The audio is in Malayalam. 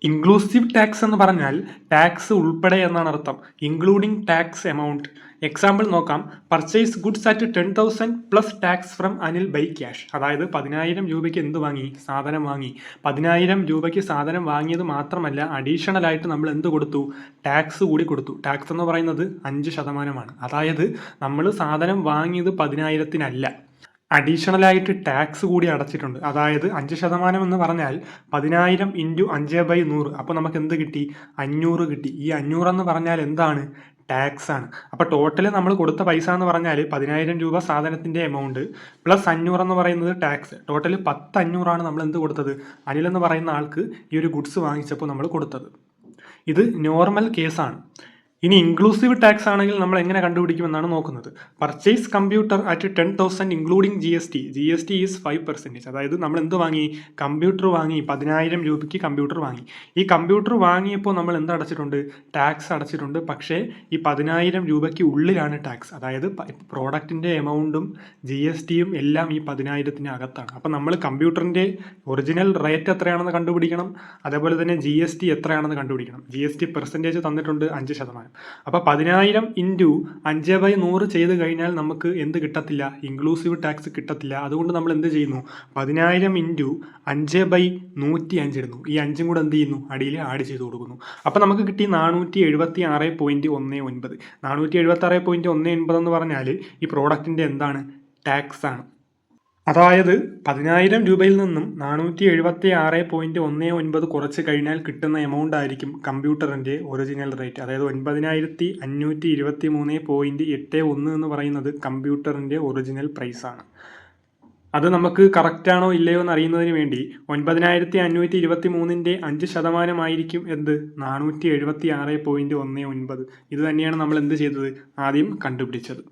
ഇൻക്ലൂസീവ് ടാക്സ് എന്ന് പറഞ്ഞാൽ ടാക്സ് ഉൾപ്പെടെ എന്നാണ് അർത്ഥം. Including tax amount. എക്സാമ്പിൾ നോക്കാം. Purchase goods at 10,000 plus tax from Anil by cash. അതായത് 10,000 രൂപയ്ക്ക് എന്ത് വാങ്ങി? സാധനം വാങ്ങി. 10,000 രൂപയ്ക്ക് സാധനം വാങ്ങിയത് മാത്രമല്ല, അഡീഷണൽ ആയിട്ട് നമ്മൾ എന്ത് കൊടുത്തു? ടാക്സ് കൂടി കൊടുത്തു. ടാക്സ് എന്ന് പറയുന്നത് 5%. അതായത് നമ്മൾ സാധനം വാങ്ങിയത് 10,000-നല്ല, അഡീഷണൽ ആയിട്ട് ടാക്സ് കൂടി അടച്ചിട്ടുണ്ട്. അതായത് 5% എന്ന് പറഞ്ഞാൽ 10,000 ഇൻറ്റു 5/100. അപ്പോൾ നമുക്ക് എന്ത് കിട്ടി? 500 കിട്ടി. ഈ 500 എന്ന് പറഞ്ഞാൽ എന്താണ്? ടാക്സ് ആണ്. അപ്പോൾ ടോട്ടൽ നമ്മൾ കൊടുത്ത പൈസ എന്ന് പറഞ്ഞാൽ 10,000 രൂപ സാധനത്തിൻ്റെ എമൗണ്ട് പ്ലസ് 500 എന്ന് പറയുന്നത് ടാക്സ്. ടോട്ടൽ 10,500 നമ്മൾ എന്ത് കൊടുത്തത്? അനിൽ എന്ന് പറയുന്ന ആൾക്ക് ഈ ഒരു ഗുഡ്സ് വാങ്ങിച്ചപ്പോൾ നമ്മൾ കൊടുത്തത്. ഇത് നോർമൽ കേസാണ്. ഇനി ഇൻക്ലൂസീവ് ടാക്സ് ആണെങ്കിൽ നമ്മൾ എങ്ങനെ കണ്ടുപിടിക്കുമെന്നാണ് നോക്കുന്നത്. Purchase computer at 10,000 including GST. GST is 5%. അതായത് നമ്മൾ എന്ത് വാങ്ങി? കമ്പ്യൂട്ടർ വാങ്ങി. 10,000 രൂപയ്ക്ക് കമ്പ്യൂട്ടർ വാങ്ങി. ഈ കമ്പ്യൂട്ടർ വാങ്ങിയപ്പോൾ നമ്മൾ എന്ത് അടച്ചിട്ടുണ്ട്? ടാക്സ് അടച്ചിട്ടുണ്ട്. പക്ഷേ ഈ 10,000 രൂപയ്ക്ക് ഉള്ളിലാണ് ടാക്സ്. അതായത് പ്രോഡക്റ്റിൻ്റെ എമൗണ്ടും GSTയും എല്ലാം ഈ 10,000-ന് അകത്താണ്. അപ്പം നമ്മൾ കമ്പ്യൂട്ടറിൻ്റെ ഒറിജിനൽ റേറ്റ് എത്രയാണെന്ന് കണ്ടുപിടിക്കണം. അതേപോലെ തന്നെ GST എത്രയാണെന്ന് കണ്ടുപിടിക്കണം. GST പെർസെൻറ്റേജ് തന്നിട്ടുണ്ട് 5%. അപ്പോൾ 10,000 ഇൻറ്റു 5/100 ചെയ്ത് കഴിഞ്ഞാൽ നമുക്ക് എന്ത് കിട്ടത്തില്ല? ഇൻക്ലൂസീവ് ടാക്സ് കിട്ടത്തില്ല. അതുകൊണ്ട് നമ്മൾ എന്ത് ചെയ്യുന്നു? 10,000 ഇൻറ്റു 5/105 ഇടുന്നു. ഈ 5 കൂടെ എന്ത് ചെയ്യുന്നു? അടിയിൽ ആഡ് ചെയ്ത് കൊടുക്കുന്നു. അപ്പോൾ നമുക്ക് കിട്ടി 476.19. 476.19 എന്ന് പറഞ്ഞാൽ ഈ പ്രോഡക്റ്റിൻ്റെ എന്താണ്? ടാക്സ് ആണ്. അതായത് 10,000 രൂപയിൽ നിന്നും 476.19 കുറച്ച് കഴിഞ്ഞാൽ കിട്ടുന്ന എമൗണ്ട് ആയിരിക്കും കമ്പ്യൂട്ടറിൻ്റെ ഒറിജിനൽ റേറ്റ്. അതായത് 9,523.81 എന്ന് പറയുന്നത് കമ്പ്യൂട്ടറിൻ്റെ ഒറിജിനൽ പ്രൈസാണ്. അത് നമുക്ക് കറക്റ്റാണോ ഇല്ലയോ എന്ന് അറിയുന്നതിന് വേണ്ടി 9,523-ൻ്റെ 5% ആയിരിക്കും എന്ത്? 476.19. ഇത് തന്നെയാണ് നമ്മൾ എന്ത് ചെയ്തത്? ആദ്യം കണ്ടുപിടിച്ചത്.